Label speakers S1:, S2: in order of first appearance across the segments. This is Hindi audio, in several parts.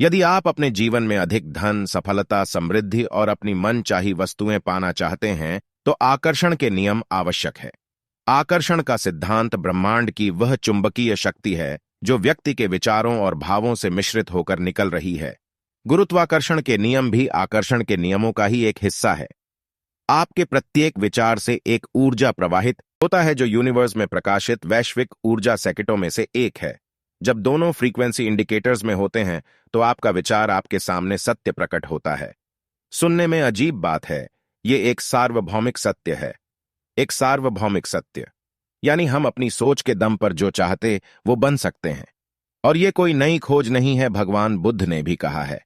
S1: यदि आप अपने जीवन में अधिक धन, सफलता, समृद्धि और अपनी मनचाही वस्तुएं पाना चाहते हैं, तो आकर्षण के नियम आवश्यक है। आकर्षण का सिद्धांत ब्रह्मांड की वह चुंबकीय शक्ति है जो व्यक्ति के विचारों और भावों से मिश्रित होकर निकल रही है। गुरुत्वाकर्षण के नियम भी आकर्षण के नियमों का ही एक हिस्सा है। आपके प्रत्येक विचार से एक ऊर्जा प्रवाहित होता है जो यूनिवर्स में प्रकाशित वैश्विक ऊर्जा सेकेटों में से एक है। जब दोनों फ्रीक्वेंसी इंडिकेटर्स में होते हैं तो आपका विचार आपके सामने सत्य प्रकट होता है। सुनने में अजीब बात है, ये एक सार्वभौमिक सत्य है। एक सार्वभौमिक सत्य यानी हम अपनी सोच के दम पर जो चाहते वो बन सकते हैं। और ये कोई नई खोज नहीं है, भगवान बुद्ध ने भी कहा है।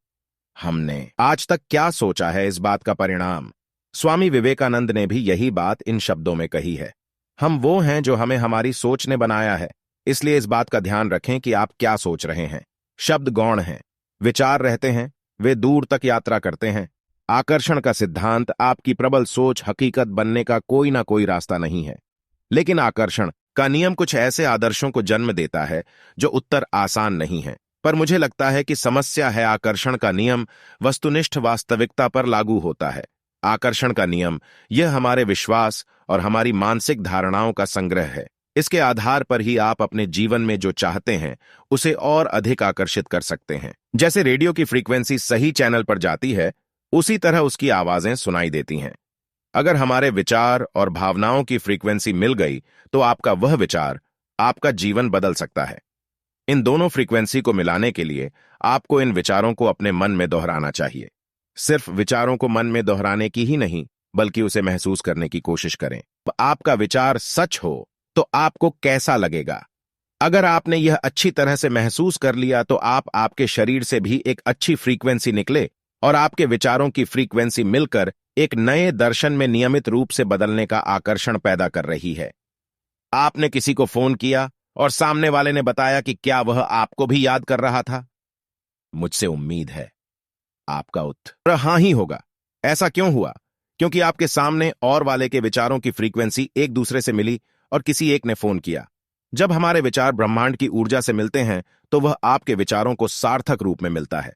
S1: हमने आज तक क्या सोचा है, इस बात का परिणाम। स्वामी विवेकानंद ने भी यही बात इन शब्दों में कही है। हम वो हैं जो हमें हमारी सोच ने बनाया है, इसलिए इस बात का ध्यान रखें कि आप क्या सोच रहे हैं। शब्द गौण हैं, विचार रहते हैं, वे दूर तक यात्रा करते हैं। आकर्षण का सिद्धांत आपकी प्रबल सोच हकीकत बनने का कोई ना कोई रास्ता नहीं है, लेकिन आकर्षण का नियम कुछ ऐसे आदर्शों को जन्म देता है जो उत्तर आसान नहीं है। पर मुझे लगता है कि समस्या है आकर्षण का नियम वस्तुनिष्ठ वास्तविकता पर लागू होता है। आकर्षण का नियम यह हमारे विश्वास और हमारी मानसिक धारणाओं का संग्रह है। इसके आधार पर ही आप अपने जीवन में जो चाहते हैं उसे और अधिक आकर्षित कर सकते हैं। जैसे रेडियो की फ्रीक्वेंसी सही चैनल पर जाती है, उसी तरह उसकी आवाजें सुनाई देती हैं। अगर हमारे विचार और भावनाओं की फ्रीक्वेंसी मिल गई तो आपका वह विचार आपका जीवन बदल सकता है। इन दोनों फ्रीक्वेंसी को मिलाने के लिए आपको इन विचारों को अपने मन में दोहराना चाहिए। सिर्फ विचारों को मन में दोहराने की ही नहीं, बल्कि उसे महसूस करने की कोशिश करें। आपका विचार सच हो तो आपको कैसा लगेगा? अगर आपने यह अच्छी तरह से महसूस कर लिया तो आपके शरीर से भी एक अच्छी फ्रीक्वेंसी निकले और आपके विचारों की फ्रीक्वेंसी मिलकर एक नए दर्शन में नियमित रूप से बदलने का आकर्षण पैदा कर रही है। आपने किसी को फोन किया और सामने वाले ने बताया कि क्या वह आपको भी याद कर रहा था? मुझसे उम्मीद है आपका उत्तर हाँ ही होगा। ऐसा क्यों हुआ? क्योंकि आपके सामने और वाले के विचारों की फ्रीक्वेंसी एक दूसरे से मिली और किसी एक ने फोन किया। जब हमारे विचार ब्रह्मांड की ऊर्जा से मिलते हैं तो वह आपके विचारों को सार्थक रूप में मिलता है।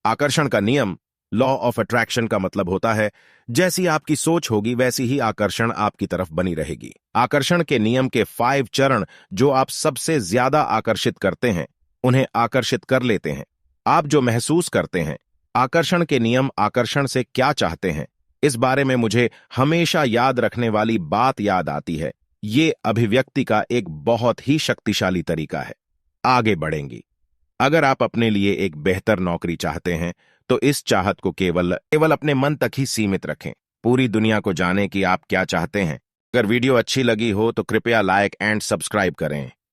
S1: आकर्षण का नियम, लॉ ऑफ अट्रैक्शन का मतलब होता है जैसी आपकी सोच होगी वैसी ही आकर्षण आपकी तरफ बनी रहेगी। आकर्षण के नियम के 5 चरण जो आप सबसे ज्यादा आकर्षित करते हैं उन्हें आकर्षित कर लेते हैं। आप जो महसूस करते हैं, आकर्षण के नियम आकर्षण से क्या चाहते हैं, इस बारे में मुझे हमेशा याद रखने वाली बात याद आती है। ये अभिव्यक्ति का एक बहुत ही शक्तिशाली तरीका है। आगे बढ़ेंगी। अगर आप अपने लिए एक बेहतर नौकरी चाहते हैं तो इस चाहत को केवल अपने मन तक ही सीमित रखें। पूरी दुनिया को जाने कि आप क्या चाहते हैं। अगर वीडियो अच्छी लगी हो तो कृपया लाइक एंड सब्सक्राइब करें।